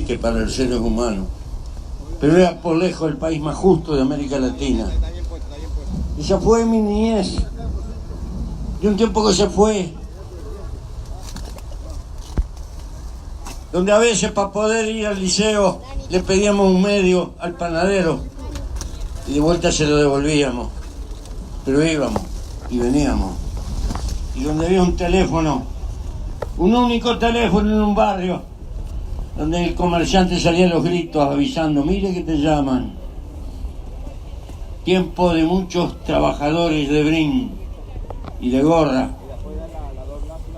existe para los seres humanos, pero era por lejos el país más justo de América Latina. Esa fue mi niñez, de un tiempo que se fue, donde a veces para poder ir al liceo le pedíamos un medio al panadero y de vuelta se lo devolvíamos, pero íbamos y veníamos, y donde había un teléfono, un único teléfono en un barrio, donde el comerciante salía a los gritos avisando: mire que te llaman. Tiempo de muchos trabajadores de brin y de gorra.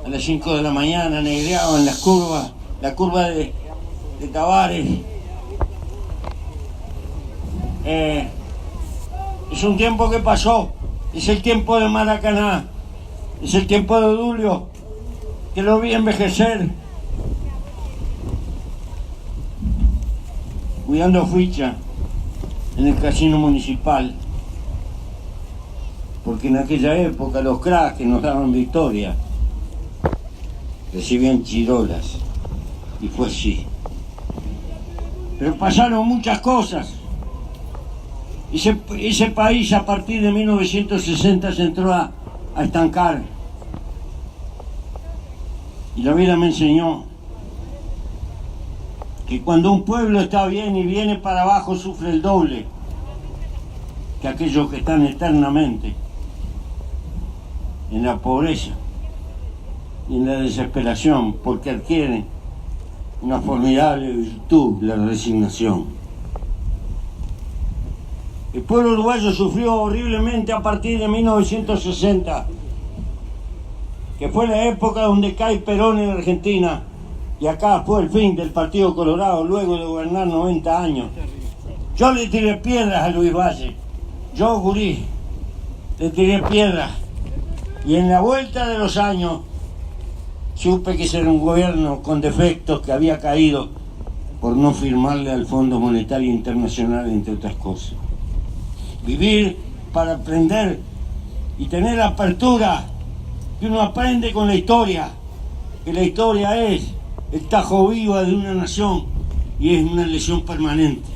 A las 5 de la mañana negreaban las curvas, la curva de Tavares. Es un tiempo que pasó, es el tiempo de Maracaná, es el tiempo de Odulio, que lo vi envejecer, cuidando ficha en el casino municipal, porque en aquella época los cracks que nos daban victoria recibían chirolas, y fue así. Pero pasaron muchas cosas. Ese país a partir de 1960 se entró a estancar, y la vida me enseñó que cuando un pueblo está bien y viene para abajo sufre el doble que aquellos que están eternamente en la pobreza y en la desesperación, porque adquieren una formidable virtud, la resignación. El pueblo uruguayo sufrió horriblemente a partir de 1960, que fue la época donde cae Perón en Argentina, y acá fue el fin del Partido Colorado luego de gobernar 90 años. Yo le tiré piedras a Luis Valle, yo, gurí, le tiré piedras, y en la vuelta de los años supe que ese era un gobierno con defectos que había caído por no firmarle al Fondo Monetario Internacional, entre otras cosas. Vivir para aprender y tener apertura, que uno aprende con la historia, que la historia es el tajo vivo de una nación y es una lesión permanente.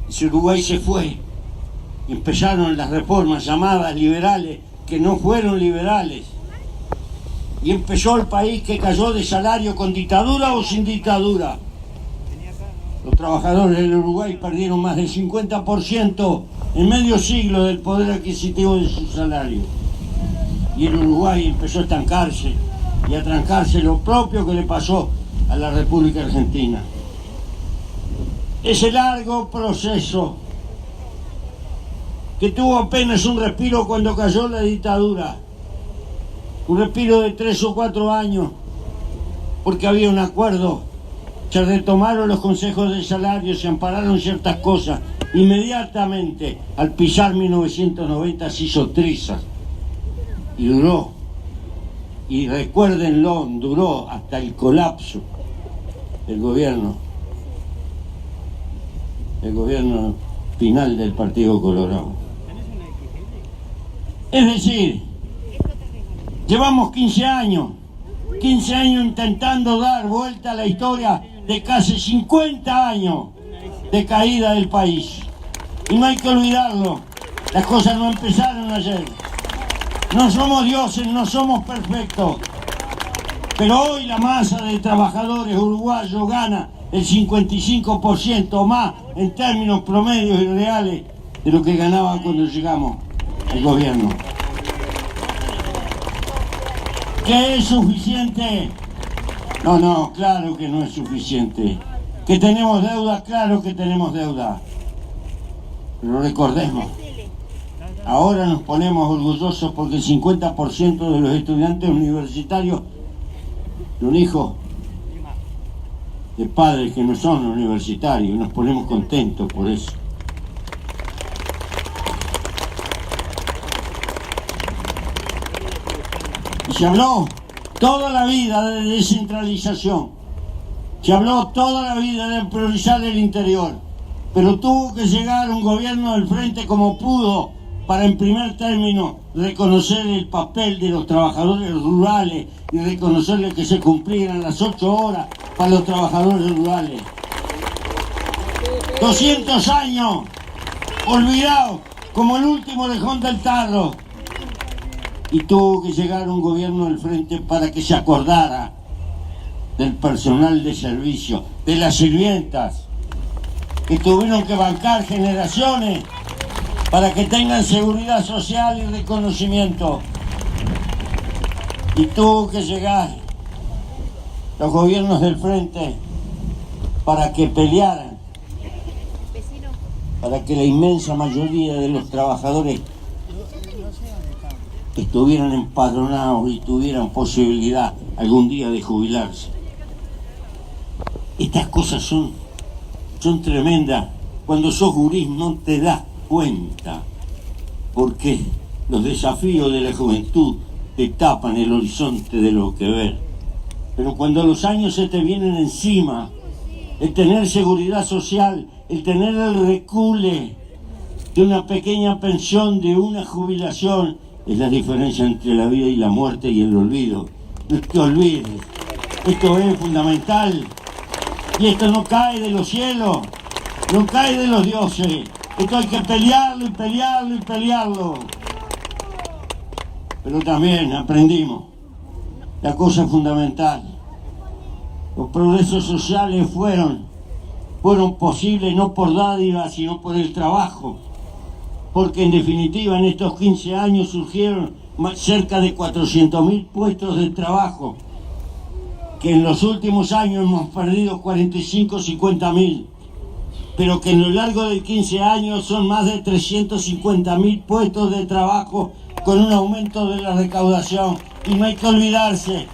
Ese Uruguay se fue, y empezaron las reformas llamadas liberales, que no fueron liberales, y empezó el país que cayó de salario con dictadura o sin dictadura. Los trabajadores del Uruguay perdieron más del 50% en medio siglo del poder adquisitivo de su salario, y el Uruguay empezó a estancarse y a trancarse, lo propio que le pasó a la República Argentina. Ese largo proceso que tuvo apenas un respiro cuando cayó la dictadura, un respiro de 3 o 4 años, porque había un acuerdo, se retomaron los consejos de salario, se ampararon ciertas cosas. Inmediatamente, al pisar 1990, se hizo trizas y duró, y recuérdenlo, duró hasta el colapso del gobierno final del Partido Colorado. Es decir, llevamos 15 años intentando dar vuelta a la historia de casi 50 años de caída del país. Y no hay que olvidarlo, las cosas no empezaron ayer. No somos dioses, no somos perfectos. Pero hoy la masa de trabajadores uruguayos gana el 55% más en términos promedios y reales de lo que ganaban cuando llegamos al gobierno. ¿Qué es suficiente? No, claro que no es suficiente. ¿Que tenemos deuda? Claro que tenemos deuda. Pero recordemos, ahora nos ponemos orgullosos porque el 50% de los estudiantes universitarios son hijos de padres que no son universitarios, y nos ponemos contentos por eso. Y se habló toda la vida de descentralización, se habló toda la vida de priorizar el interior, pero tuvo que llegar un gobierno del frente como pudo para, en primer término, reconocer el papel de los trabajadores rurales y reconocerle que se cumplieran las 8 horas para los trabajadores rurales. 200 años olvidado como el último lejón del tarro. Y tuvo que llegar un gobierno del frente para que se acordara del personal de servicio, de las sirvientas, que tuvieron que bancar generaciones para que tengan seguridad social y reconocimiento. Y tuvo que llegar los gobiernos del frente para que pelearan, para que la inmensa mayoría de los trabajadores estuvieran empadronados y tuvieran posibilidad algún día de jubilarse. Estas cosas son tremendas. Cuando sos gurís no te das cuenta, porque los desafíos de la juventud te tapan el horizonte de lo que ver. Pero cuando los años se te vienen encima, el tener seguridad social, el tener el recule de una pequeña pensión, de una jubilación, es la diferencia entre la vida y la muerte y el olvido. No te olvides, esto es fundamental. Y esto no cae de los cielos, no cae de los dioses. Esto hay que pelearlo y pelearlo y pelearlo. Pero también aprendimos la cosa fundamental. Los progresos sociales fueron posibles no por dádivas, sino por el trabajo. Porque en definitiva en estos 15 años surgieron cerca de 400.000 puestos de trabajo, que en los últimos años hemos perdido 50.000, pero que en lo largo de 15 años son más de 350.000 puestos de trabajo con un aumento de la recaudación. Y no hay que olvidarse,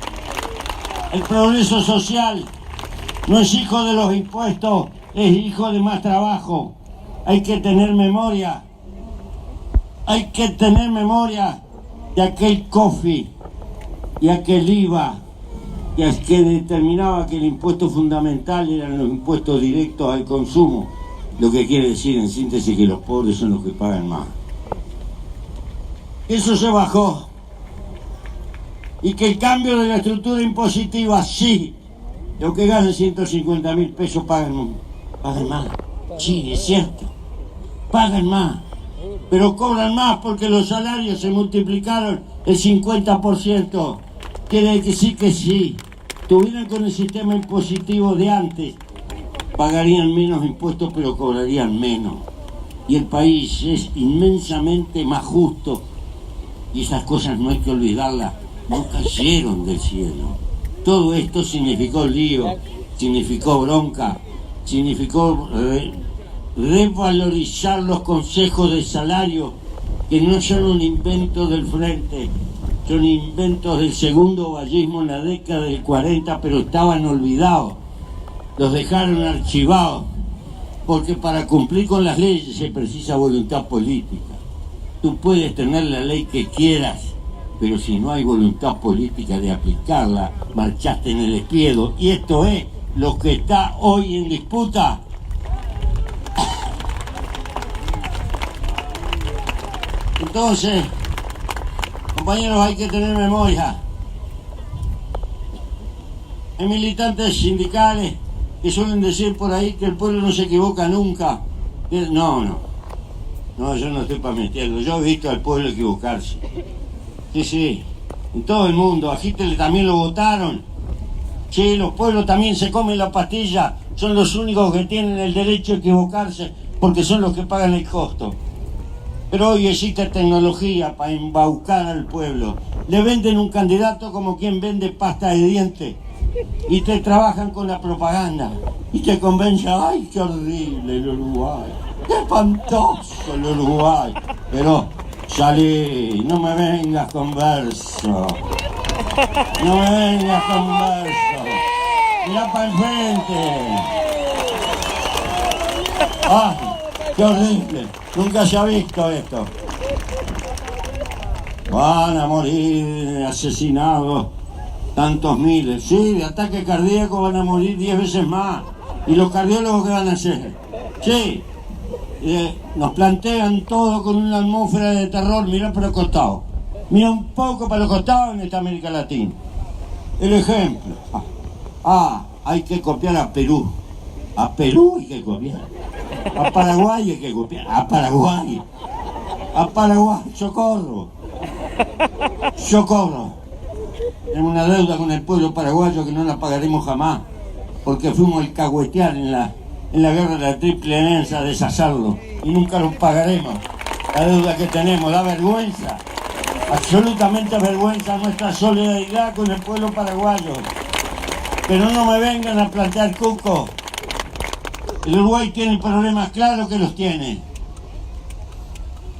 el progreso social no es hijo de los impuestos, es hijo de más trabajo. Hay que tener memoria de aquel COFI y aquel IVA, que determinaba que el impuesto fundamental eran los impuestos directos al consumo, lo que quiere decir en síntesis que los pobres son los que pagan más. Eso se bajó, y que el cambio de la estructura impositiva, sí, los que ganan 150.000 pesos pagan más, sí, es cierto, pagan más, pero cobran más porque los salarios se multiplicaron el 50%. Quiere decir que sí, estuvieran con el sistema impositivo de antes, pagarían menos impuestos pero cobrarían menos. Y el país es inmensamente más justo. Y esas cosas no hay que olvidarlas, no cayeron del cielo. Todo esto significó lío, significó bronca, significó revalorizar los consejos de salario, que no son un invento del frente, son inventos del segundo vallismo en la década del 40, pero estaban olvidados, los dejaron archivados, porque para cumplir con las leyes se precisa voluntad política. Tú puedes tener la ley que quieras, pero si no hay voluntad política de aplicarla, marchaste en el espiedo, y esto es lo que está hoy en disputa. Entonces, compañeros, hay que tener memoria. Hay militantes sindicales que suelen decir por ahí que el pueblo no se equivoca nunca. No, yo no estoy para mentirlo. Yo he visto al pueblo equivocarse. Sí, en todo el mundo. A Hitler también lo votaron. Sí, los pueblos también se comen la pastilla. Son los únicos que tienen el derecho a equivocarse porque son los que pagan el costo. Pero hoy existe tecnología para embaucar al pueblo. Le venden un candidato como quien vende pasta de dientes. Y te trabajan con la propaganda. Y te convencen, ¡ay, qué horrible el Uruguay! ¡Qué espantoso el Uruguay! Pero salí, no me vengas con verso. No me vengas con verso. Mirá para el frente. ¡Ay, qué horrible! Nunca se ha visto esto. Van a morir asesinados tantos miles. Sí, de ataque cardíaco van a morir 10 veces más. ¿Y los cardiólogos qué van a hacer? Sí, nos plantean todo con una atmósfera de terror. Mira para los costados. Mira un poco para los costados en esta América Latina. El ejemplo. Hay que copiar a Perú. A Perú hay que copiar. A Paraguay hay que copiar. A Paraguay. A Paraguay. Socorro. Socorro. Tenemos una deuda con el pueblo paraguayo que no la pagaremos jamás. Porque fuimos el cagüetear en la guerra de la Triple Alianza a deshacerlo. Y nunca lo pagaremos. La deuda que tenemos da vergüenza. Absolutamente vergüenza nuestra solidaridad con el pueblo paraguayo. Pero no me vengan a plantear cuco. El Uruguay tiene problemas, claro que los tiene.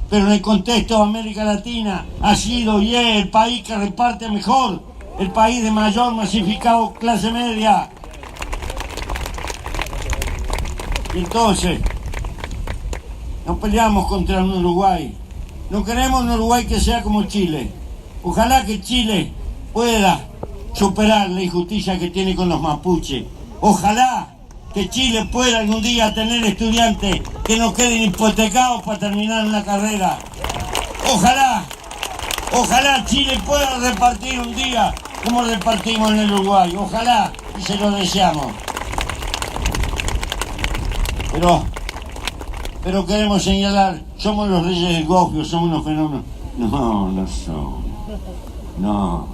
Pero en el contexto de América Latina ha sido y es el país que reparte mejor, el país de mayor masificado clase media. Y entonces, no peleamos contra un Uruguay. No queremos un Uruguay que sea como Chile. Ojalá que Chile pueda superar la injusticia que tiene con los mapuches. Ojalá que Chile pueda algún día tener estudiantes que no queden hipotecados para terminar una carrera. Ojalá Chile pueda repartir un día como repartimos en el Uruguay. Ojalá, y se lo deseamos. Pero queremos señalar, somos los reyes del gofio, somos unos fenómenos. No, no somos. No.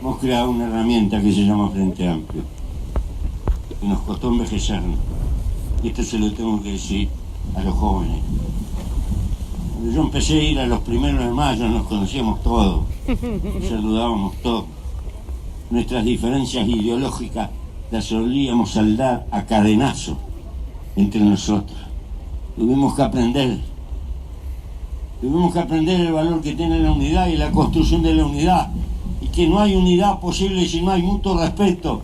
Hemos creado una herramienta que se llama Frente Amplio. Y nos costó envejecernos. Y esto se lo tengo que decir a los jóvenes. Cuando yo empecé a ir a los 1 de mayo, nos conocíamos todos. Nos saludábamos todos. Nuestras diferencias ideológicas las solíamos saldar a cadenazo entre nosotros. Tuvimos que aprender el valor que tiene la unidad y la construcción de la unidad, y que no hay unidad posible si no hay mutuo respeto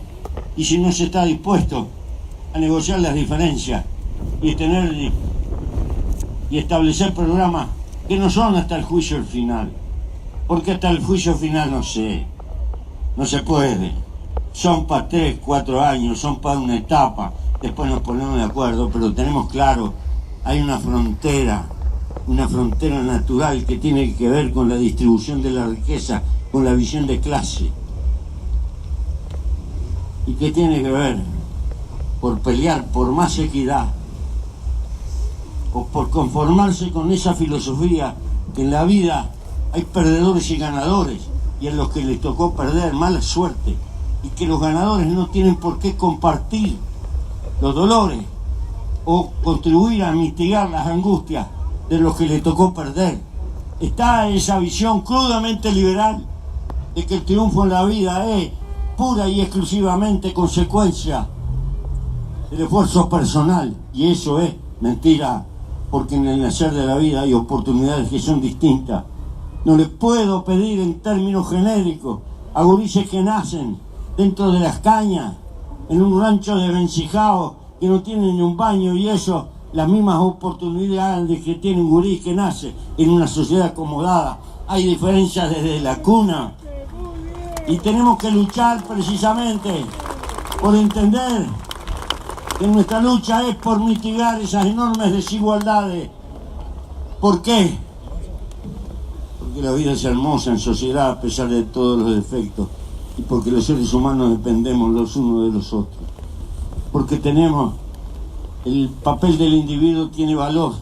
y si no se está dispuesto a negociar las diferencias y establecer programas que no son hasta el juicio final, porque hasta el juicio final no se puede. Son para 3, 4 años, son para una etapa, después nos ponemos de acuerdo, pero tenemos claro, hay una frontera natural que tiene que ver con la distribución de la riqueza, con la visión de clase, y que tiene que ver por pelear por más equidad, o por conformarse con esa filosofía que en la vida hay perdedores y ganadores, y a los que les tocó perder, mala suerte, y que los ganadores no tienen por qué compartir los dolores o contribuir a mitigar las angustias de los que les tocó perder. Está esa visión crudamente liberal de que el triunfo en la vida es pura y exclusivamente consecuencia del esfuerzo personal, y eso es mentira, porque en el nacer de la vida hay oportunidades que son distintas. No les puedo pedir en términos genéricos a gurises que nacen dentro de las cañas, en un rancho de Vencijao, que no tienen ni un baño, y eso, las mismas oportunidades que tiene un gurí que nace en una sociedad acomodada. Hay diferencias desde la cuna, y tenemos que luchar precisamente por entender que nuestra lucha es por mitigar esas enormes desigualdades. ¿Por qué? Porque la vida es hermosa en sociedad a pesar de todos los defectos, y porque los seres humanos dependemos los unos de los otros, porque el papel del individuo tiene valor,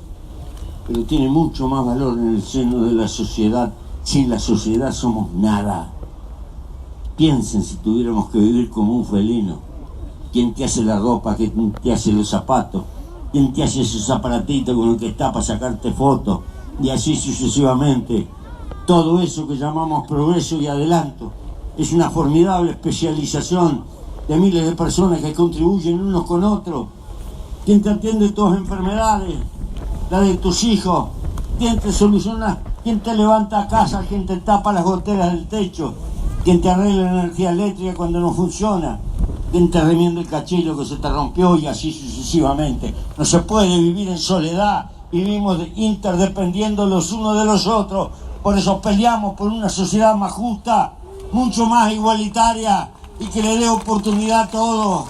pero tiene mucho más valor en el seno de la sociedad. Sin la sociedad somos nada. Piensen si tuviéramos que vivir como un felino. ¿Quién te hace la ropa? ¿Quién te hace los zapatos? ¿Quién te hace esos aparatitos con el que está para sacarte fotos? Y así sucesivamente. Todo eso que llamamos progreso y adelanto es una formidable especialización de miles de personas que contribuyen unos con otros. ¿Quién te atiende tus enfermedades? La de tus hijos. ¿Quién te soluciona? ¿Quién te levanta a casa? ¿Quién te tapa las goteras del techo? ¿Quién te arregla la energía eléctrica cuando no funciona? ¿Quién te remienda el cachillo que se te rompió? Y así sucesivamente. No se puede vivir en soledad. Vivimos interdependiendo los unos de los otros. Por eso peleamos por una sociedad más justa, mucho más igualitaria, y que le dé oportunidad a todos.